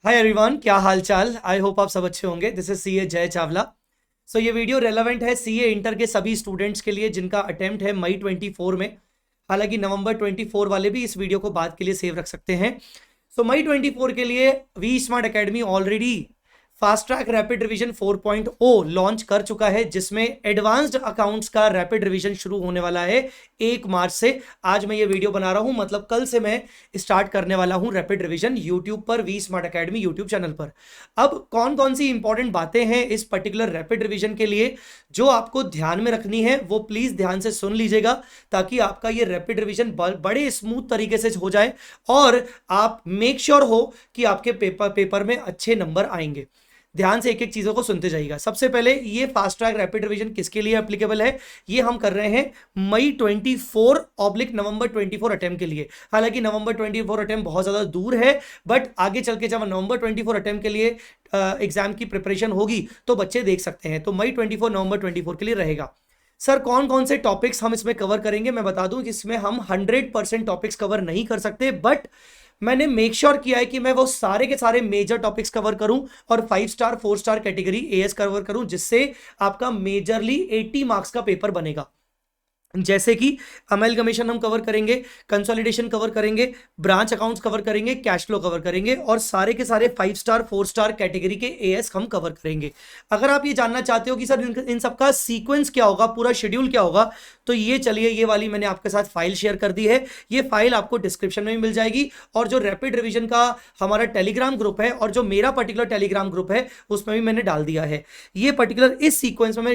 Hi everyone, क्या हाल चाल। I hope आप सब अच्छे होंगे। दिस इज सीए जय चावला। सो ये वीडियो रेलेवेंट है सीए इंटर के सभी स्टूडेंट्स के लिए जिनका अटेम्प्ट है मई 24 में। हालांकि नवंबर 24 वाले भी इस वीडियो को बाद के लिए सेव रख सकते हैं। सो मई 24 के लिए V smart academy already fast track rapid revision 4.0 launch कर चुका है, जिसमें एडवांस्ड अकाउंट्स का रैपिड रिवीजन शुरू होने वाला है 1 मार्च से। आज मैं ये वीडियो बना रहा हूं, मतलब कल से मैं स्टार्ट करने वाला हूं रैपिड रिवीजन यूट्यूब पर, V smart academy YouTube channel पर। अब कौन कौन सी इंपॉर्टेंट बातें हैं इस पर्टिकुलर रैपिड रिवीजन के लिए जो आपको ध्यान में रखनी है, वो प्लीज ध्यान से सुन लीजिएगा, ताकि आपका ये रैपिड रिवीजन बड़े स्मूथ तरीके से हो जाए और आप मेक श्योर हो कि आपके पेपर में अच्छे नंबर आएंगे। ध्यान से एक एक चीजों को सुनते जाइएगा। सबसे पहले, ये फास्ट ट्रैक रैपिड रिवीजन किसके लिए एप्लीकेबल है? ये हम कर रहे हैं मई 24/नवंबर 24 अटेम्प्ट के लिए। हालांकि नवंबर 24 अटेम्प्ट बहुत ज्यादा दूर है, बट आगे चल के जब नवंबर 24 अटेम्प्ट के लिए एग्जाम की प्रिपरेशन होगी तो बच्चे देख सकते हैं। तो मई 24 नवंबर 24 के लिए रहेगा। सर कौन कौन से टॉपिक्स हम इसमें कवर करेंगे? मैं बता दूं कि इसमें हम 100% टॉपिक्स कवर नहीं कर सकते, बट मैंने मेक श्योर किया है कि मैं वो सारे के सारे मेजर टॉपिक्स कवर करूं और 5 star 4 star category as cover करूं, जिससे आपका मेजरली 80 मार्क्स का पेपर बनेगा। जैसे कि अमेलगमेशन हम कवर करेंगे, कंसोलिडेशन कवर करेंगे, ब्रांच अकाउंट्स कवर करेंगे, कैश फ्लो कवर करेंगे, और सारे के सारे 5 स्टार 4 स्टार कैटेगरी के एएस हम कवर करेंगे। अगर आप ये जानना चाहते हो कि सर इन सबका सीक्वेंस क्या होगा, पूरा शेड्यूल क्या होगा, तो ये चलिए, ये वाली मैंने आपके साथ फाइल शेयर कर दी है। ये फाइल आपको डिस्क्रिप्शन में भी मिल जाएगी, और जो रैपिड रिवीजन का हमारा टेलीग्राम ग्रुप है और जो मेरा पर्टिकुलर टेलीग्राम ग्रुप है उसमें भी मैंने डाल दिया है। ये पर्टिकुलर इस सीक्वेंस में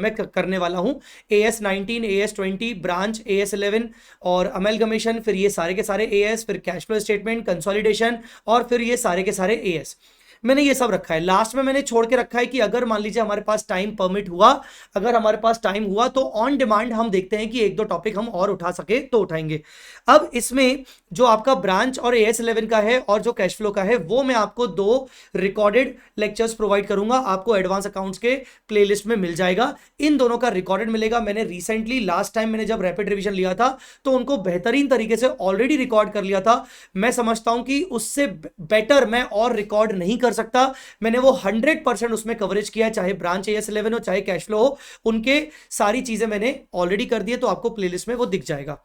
मैं करने वाला हूं। AS19, AS20, ब्रांच, AS11 और अमेलगमेशन, फिर ये सारे के सारे एएस, फिर कैश फ्लो स्टेटमेंट, कंसोलिडेशन, और फिर ये सारे के सारे एएस मैंने ये सब रखा है। लास्ट में मैंने छोड़ के रखा है कि अगर मान लीजिए हमारे पास टाइम परमिट हुआ, अगर हमारे पास टाइम हुआ तो ऑन डिमांड हम देखते हैं कि एक दो टॉपिक हम और उठा सके तो उठाएंगे। अब इसमें जो आपका ब्रांच और AS11 का है और जो कैश फ्लो का है, वो मैं आपको 2 रिकॉर्डेड लेक्चर्स प्रोवाइड करूंगा। आपको एडवांस अकाउंट्स के प्लेलिस्ट में मिल जाएगा। इन दोनों का रिकॉर्डेड मिलेगा। मैंने रिसेंटली लास्ट टाइम मैंने जब रैपिड रिवीजन लिया था तो उनको बेहतरीन तरीके से ऑलरेडी रिकॉर्ड कर लिया था। मैं समझता हूं कि उससे बेटर मैं और रिकॉर्ड नहीं कर सकता। मैंने वो 100% उसमें कवरेज किया है, चाहे ब्रांच AS11 हो चाहे कैश फ्लो हो, उनके सारी चीजें मैंने ऑलरेडी कर दी है, तो आपको प्लेलिस्ट में वो दिख जाएगा।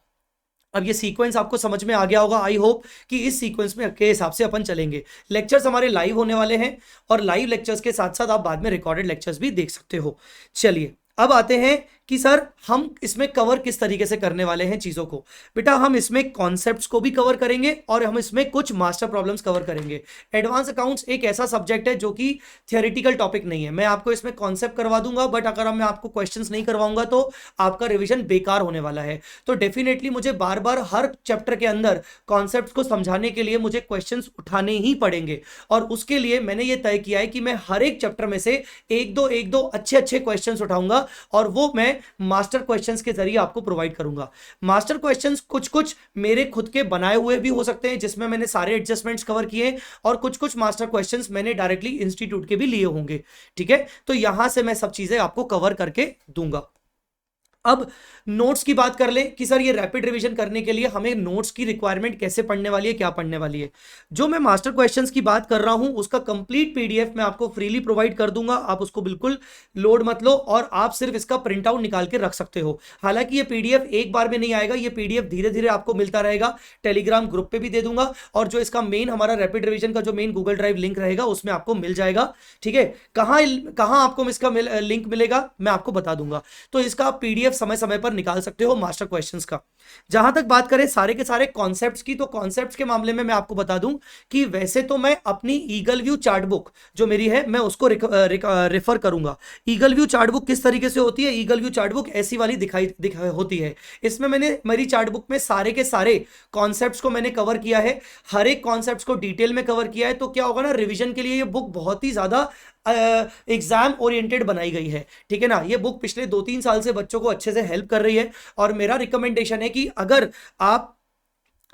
अब ये सीक्वेंस आपको समझ में आ गया होगा, आई होप कि इस सीक्वेंस में के हिसाब से अपन चलेंगे। लेक्चर्स हमारे लाइव होने वाले हैं, और लाइव लेक्चर्स के साथ साथ आप बाद में रिकॉर्डेड लेक्चर्स भी देख सकते हो। चलिए अब आते हैं कि सर हम इसमें कवर किस तरीके से करने वाले हैं चीजों को। बेटा हम इसमें कॉन्सेप्ट्स को भी कवर करेंगे और हम इसमें कुछ मास्टर प्रॉब्लम्स कवर करेंगे। एडवांस अकाउंट्स एक ऐसा सब्जेक्ट है जो कि थियोरेटिकल टॉपिक नहीं है। मैं आपको इसमें कॉन्सेप्ट करवा दूंगा, बट अगर मैं आपको क्वेश्चंस नहीं करवाऊंगा तो आपका रिवीजन बेकार होने वाला है। तो डेफिनेटली मुझे बार बार हर चैप्टर के अंदर कॉन्सेप्ट को समझाने के लिए मुझे क्वेश्चन उठाने ही पड़ेंगे, और उसके लिए मैंने ये तय किया है कि मैं हर एक चैप्टर में से एक दो अच्छे अच्छे क्वेश्चन उठाऊंगा, और वो मैं मास्टर क्वेश्चंस के जरिए आपको प्रोवाइड करूंगा। मास्टर क्वेश्चंस कुछ कुछ मेरे खुद के बनाए हुए भी हो सकते हैं, जिसमें मैंने सारे एडजस्टमेंट्स कवर किए, और कुछ कुछ मास्टर क्वेश्चंस मैंने डायरेक्टली इंस्टीट्यूट के भी लिए होंगे। ठीक है, तो यहां से मैं सब चीजें आपको कवर करके दूंगा। अब नोट्स की बात कर ले कि सर ये रैपिड रिवीजन करने के लिए हमें नोट्स की रिक्वायरमेंट कैसे पढ़ने वाली है, क्या पढ़ने वाली है। जो मैं मास्टर क्वेश्चंस की बात कर रहा हूं उसका कंप्लीट पीडीएफ मैं आपको फ्रीली प्रोवाइड कर दूंगा। आप उसको बिल्कुल लोड मत लो, और आप सिर्फ इसका प्रिंट आउट निकाल के रख सकते हो। हालांकि ये पीडीएफ एक बार में नहीं आएगा, ये पीडीएफ धीरे धीरे आपको मिलता रहेगा। टेलीग्राम ग्रुप पे भी दे दूंगा, और जो इसका मेन हमारा रैपिड रिवीजन का जो मेन गूगल ड्राइव लिंक रहेगा उसमें आपको मिल जाएगा। ठीक है, कहां कहां आपको इसका लिंक मिलेगा मैं आपको बता दूंगा। तो इसका पीडीएफ समय समय पर निकाल सकते हो मास्टर क्वेश्चंस का। जहां तक बात करें सारे के सारे कॉन्सेप्ट्स की, तो कॉन्सेप्ट्स के मामले में मैं आपको बता दूं कि वैसे तो मैं अपनी ईगल व्यू चार्ट बुक जो मेरी है मैं उसको रेफर करूंगा। ईगल व्यू चार्ट बुक किस तरीके से होती है? ईगल व्यू चार्ट बुक ऐसी वाली दिखाई होती है। इसमें मैंने मेरी चार्ट बुक में सारे के सारे कॉन्सेप्ट्स को मैंने कवर किया है, हर एक कॉन्सेप्ट्स को डिटेल में कवर किया है। तो क्या होगा ना, रिवीजन के लिए ये बुक बहुत ही ज्यादा एग्जाम ओरिएंटेड बनाई गई है। ठीक है ना, ये बुक पिछले 2-3 साल से बच्चों को अच्छे से हेल्प कर रही है, और मेरा रिकमेंडेशन है कि अगर आप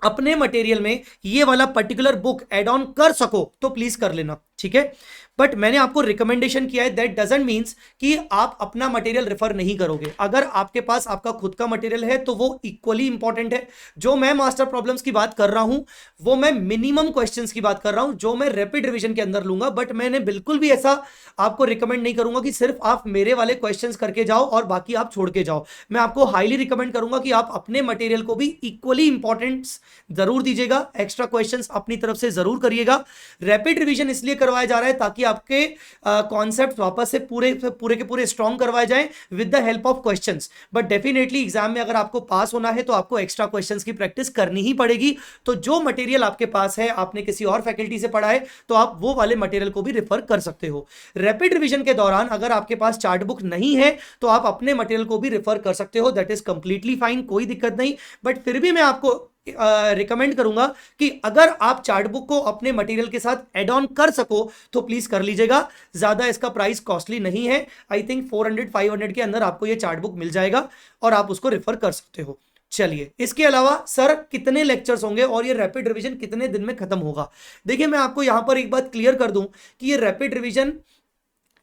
अपने मटेरियल में ये वाला पर्टिकुलर बुक ऐड ऑन कर सको तो प्लीज कर लेना। ठीक है। बट मैंने आपको रिकमेंडेशन किया है, दैट डजंट मीन्स कि आप अपना मटेरियल रेफर नहीं करोगे। अगर आपके पास आपका खुद का मटेरियल है तो वो इक्वली इंपॉर्टेंट है। जो मैं मास्टर प्रॉब्लम्स की बात कर रहा हूं वो मैं मिनिमम क्वेश्चंस की बात कर रहा हूं जो मैं रैपिड रिवीजन के अंदर लूंगा। बट मैंने बिल्कुल भी ऐसा आपको रिकमेंड नहीं करूंगा कि सिर्फ आप मेरे वाले क्वेश्चंस करके जाओ और बाकी आप छोड़ के जाओ। मैं आपको हाईली रिकमेंड करूंगा कि आप अपने मटेरियल को भी इक्वली इंपॉर्टेंस जरूर दीजिएगा, एक्स्ट्रा क्वेश्चंस अपनी तरफ से जरूर करिएगा। रैपिड रिवीजन इसलिए करवाया जा रहा है ताकि आपके कॉन्सेप्ट वापस से पूरे पूरे के पूरे स्ट्रॉन्ग करवाए जाएं with the help of questions. But definitely exam में अगर आपको पास होना है तो आपको एक्स्ट्रा क्वेश्चंस की प्रैक्टिस करनी ही पड़ेगी। तो जो मटेरियल आपके पास है, आपने किसी और फैकल्टी से पढ़ा है, तो आप वो वाले मटेरियल को भी रेफर कर सकते हो। रैपिड रिवीजन के दौरान अगर आपके पास चार्ट बुक नहीं है तो आप अपने मटेरियल को भी रेफर कर सकते हो, दैट इज कंप्लीटली फाइन, कोई दिक्कत नहीं। बट फिर भी मैं आपको रिकमेंड करूंगा कि अगर आप चार्ट बुक को अपने मटेरियल के साथ एड ऑन कर सको तो प्लीज कर लीजिएगा। ज्यादा इसका प्राइस कॉस्टली नहीं है, आई थिंक 400-500 के अंदर आपको ये चार्ट बुक मिल जाएगा और आप उसको रेफर कर सकते हो। चलिए, इसके अलावा सर कितने लेक्चर्स होंगे और ये रैपिड रिवीजन कितने दिन में खत्म होगा? देखिए, मैं आपको यहां पर एक बात क्लियर कर दूं कि ये रैपिड रिवीजन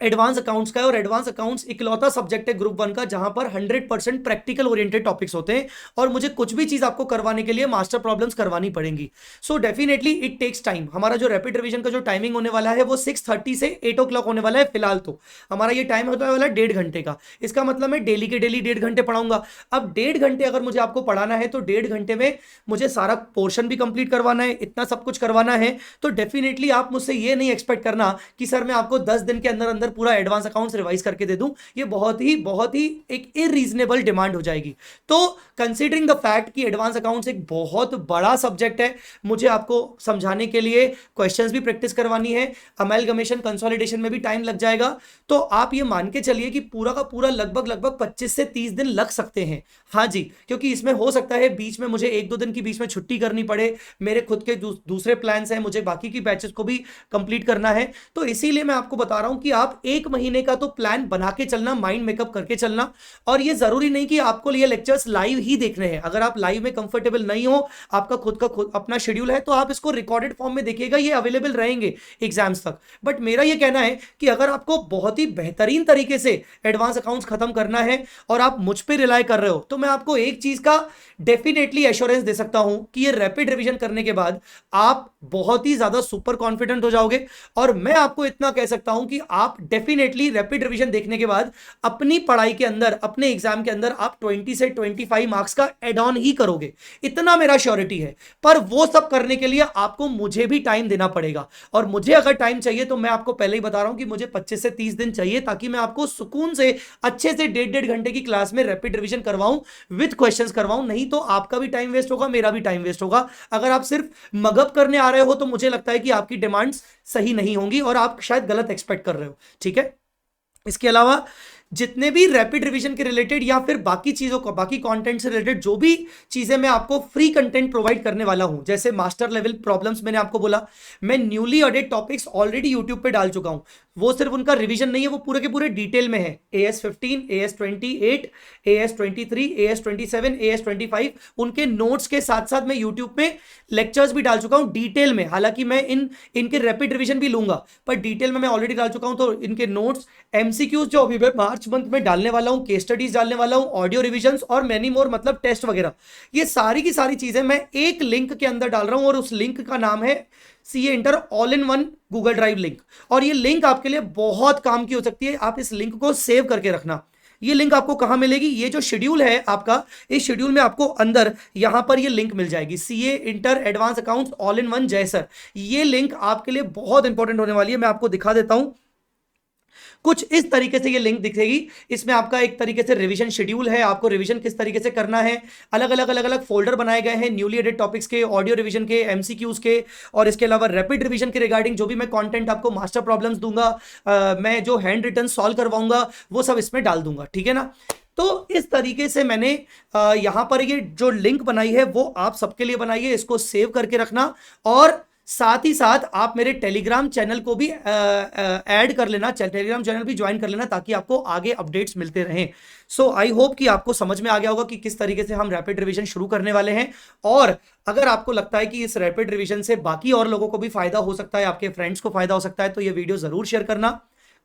एडवांस अकाउंट्स का है और एडवांस अकाउंट्स इकलौता सब्जेक्ट है ग्रुप 1 का जहां पर 100% प्रैक्टिकल ओरिएंटेड टॉपिक्स होते हैं और मुझे कुछ भी चीज आपको करवाने के लिए मास्टर प्रॉब्लम्स करवानी पड़ेंगी। So definitely it takes time. हमारा जो रैपिड रिवीजन का जो टाइमिंग होने वाला है वो 6:30 से 8 o'clock होने वाला है। फिलहाल तो हमारा ये टाइम होता है वाला 1.5 घंटे का। इसका मतलब मैं डेली के डेली 1.5 घंटे पढ़ाऊंगा। अब 1.5 घंटे अगर मुझे आपको पढ़ाना है तो 1.5 घंटे में मुझे सारा पोर्शन भी कंप्लीट करवाना है, इतना सब कुछ करवाना है। तो डेफिनेटली आप मुझसे ये नहीं एक्सपेक्ट करना कि सर मैं आपको 10 दिन के अंदर अंदर पूरा एडवांस अकाउंट रिवाइज करके दे दूं। ये बहुत ही एक इरीजनेबल डिमांड हो जाएगी। तो कंसीडरिंग द फैक्ट कि एडवांस अकाउंट्स एक बहुत बड़ा सब्जेक्ट है, मुझे आपको समझाने के लिए क्वेश्चंस भी प्रैक्टिस करवानी है, अमेलगमेशन कंसोलिडेशन में भी टाइम लग जाएगा। तो आप ये मान के चलिए कि पूरा का पूरा लगभग 25 से 30 दिन लग सकते हैं। हाँ जी, क्योंकि इसमें हो सकता है बीच में मुझे 1-2 दिन की बीच में छुट्टी करनी पड़े, मेरे खुद के दूसरे प्लान्स हैं, मुझे बाकी की बैचेस को भी कंप्लीट करना है। तो इसीलिए मैं आपको बता रहा हूं कि आप 1 महीने का तो प्लान बना के चलना, माइंड मेकअप करके चलना। और ये जरूरी नहीं कि आपको ये लेक्चर्स लाइव ही देखने हैं। अगर आप लाइव में कंफर्टेबल नहीं हो, आपका खुद अपना शेड्यूल है, तो आप इसको रिकॉर्डेड फॉर्म में देखिएगा, ये अवेलेबल रहेंगे एग्जाम्स तक। बट मेरा ये कहना है कि अगर आपको बहुत ही बेहतरीन तरीके से एडवांस अकाउंट्स खत्म करना है और आप मुझ पे रिलाय कर रहे हो, तो मैं आपको एक चीज का डेफिनेटली एश्योरेंस दे सकता हूं कि ये रैपिड रिवीजन करने के बाद आप बहुत ही ज्यादा सुपर कॉन्फिडेंट हो जाओगे। और मैं आपको इतना कह सकता हूं कि आप डेफिनेटली रैपिड रिवीजन देखने के बाद अपनी पढ़ाई के अंदर, अपने एग्जाम के अंदर आप 20 से 25 मार्क्स का एड ऑन ही करोगे, इतना मेरा श्योरिटी है। पर वो सब करने के लिए आपको मुझे भी टाइम देना पड़ेगा। और मुझे अगर टाइम चाहिए तो मैं आपको पहले ही बता रहा हूं कि मुझे 25 से 30 दिन चाहिए, ताकि मैं आपको सुकून से अच्छे से 1.5 घंटे की क्लास में रैपिड रिवीजन करवाऊं, विद क्वेश्चंस करवाऊं। नहीं तो आपका भी टाइम वेस्ट होगा, मेरा भी टाइम वेस्ट होगा। अगर आप सिर्फ मगअप करने आ रहे हो तो मुझे लगता है कि आपकी डिमांड्स सही नहीं होंगी और आप शायद गलत एक्सपेक्ट कर रहे हो। ठीक है, इसके अलावा जितने भी रैपिड रिवीजन के रिलेटेड या फिर बाकी चीजों को, बाकी कंटेंट से रिलेटेड जो भी चीजें मैं आपको फ्री कंटेंट प्रोवाइड करने वाला हूं, जैसे मास्टर लेवल प्रॉब्लम्स मैंने आपको बोला, मैं newly added topics already YouTube पे डाल चुका हूं। वो सिर्फ उनका रिवीजन नहीं है, वो पूरे के पूरे डिटेल में है। AS15, AS28, AS23, AS27, AS25 उनके नोट्स के साथ साथ मैं यूट्यूब पे लेक्चर्स भी डाल चुका हूं डिटेल में। हालांकि मैं इनके रैपिड रिवीजन भी लूंगा, पर डिटेल में मैं ऑलरेडी डाल चुका हूं। तो इनके नोट्स, MCQs जो अभी मैं मार्च मंथ में डालने वाला हूं, केस स्टडीज डालने वाला हूं, ऑडियो रिविजन्स और मैनी मोर, मतलब टेस्ट वगैरह, ये सारी की सारी चीजें मैं एक लिंक के अंदर डाल रहा हूं। और उस लिंक का नाम है CA inter all in one Google drive link. और ये लिंक आपके लिए बहुत काम की हो सकती है, आप इस लिंक को सेव करके रखना। ये लिंक आपको कहां मिलेगी? ये जो शेड्यूल है आपका, इस शेड्यूल में आपको अंदर यहां पर ये लिंक मिल जाएगी, CA inter advance accounts all in one जय सर। ये लिंक आपके लिए बहुत इंपॉर्टेंट होने वाली है। मैं आपको दिखा देता हूं, कुछ इस तरीके से ये लिंक दिखेगी। इसमें आपका एक तरीके से रिवीजन शेड्यूल है, आपको रिवीजन किस तरीके से करना है। अलग अलग फोल्डर बनाए गए हैं, न्यूली एडेड टॉपिक्स के, ऑडियो रिवीजन के, MCQs के, और इसके अलावा रैपिड रिवीजन के रिगार्डिंग जो भी मैं कंटेंट आपको मास्टर प्रॉब्लम्स दूंगा, मैं जो हैंड रिटन सॉल्व करवाऊंगा, वो सब इसमें डाल दूंगा। ठीक है ना? तो इस तरीके से मैंने यहां पर ये जो लिंक बनाई है वो आप सबके लिए बनाई है। इसको सेव करके रखना और साथ ही साथ आप मेरे टेलीग्राम चैनल को भी ऐड कर लेना, टेलीग्राम चैनल भी ज्वाइन कर लेना, ताकि आपको आगे अपडेट्स मिलते रहें। सो आई होप कि आपको समझ में आ गया होगा कि किस तरीके से हम रैपिड रिवीजन शुरू करने वाले हैं। और अगर आपको लगता है कि इस रैपिड रिवीजन से बाकी और लोगों को भी फायदा हो सकता है, आपके फ्रेंड्स को फायदा हो सकता है, तो ये वीडियो जरूर शेयर करना।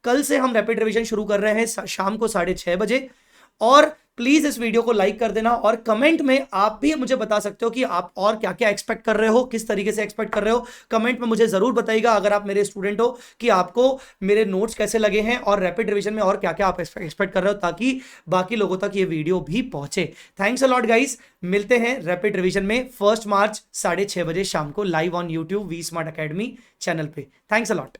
कल से हम रैपिड रिवीजन शुरू कर रहे हैं शाम को 6:30 बजे। और प्लीज इस वीडियो को लाइक कर देना, और कमेंट में आप भी मुझे बता सकते हो कि आप और क्या क्या एक्सपेक्ट कर रहे हो, किस तरीके से एक्सपेक्ट कर रहे हो। कमेंट में मुझे जरूर बताइएगा, अगर आप मेरे स्टूडेंट हो, कि आपको मेरे नोट्स कैसे लगे हैं और रैपिड रिवीजन में और क्या क्या आप एक्सपेक्ट कर रहे हो, ताकि बाकी लोगों तक ये वीडियो भी पहुंचे। थैंक्स अ लॉट गाइस, मिलते हैं रैपिड रिवीजन में 1 मार्च 6:30 बजे शाम को live on YouTube We Smart Academy channel पे। Thanks a lot.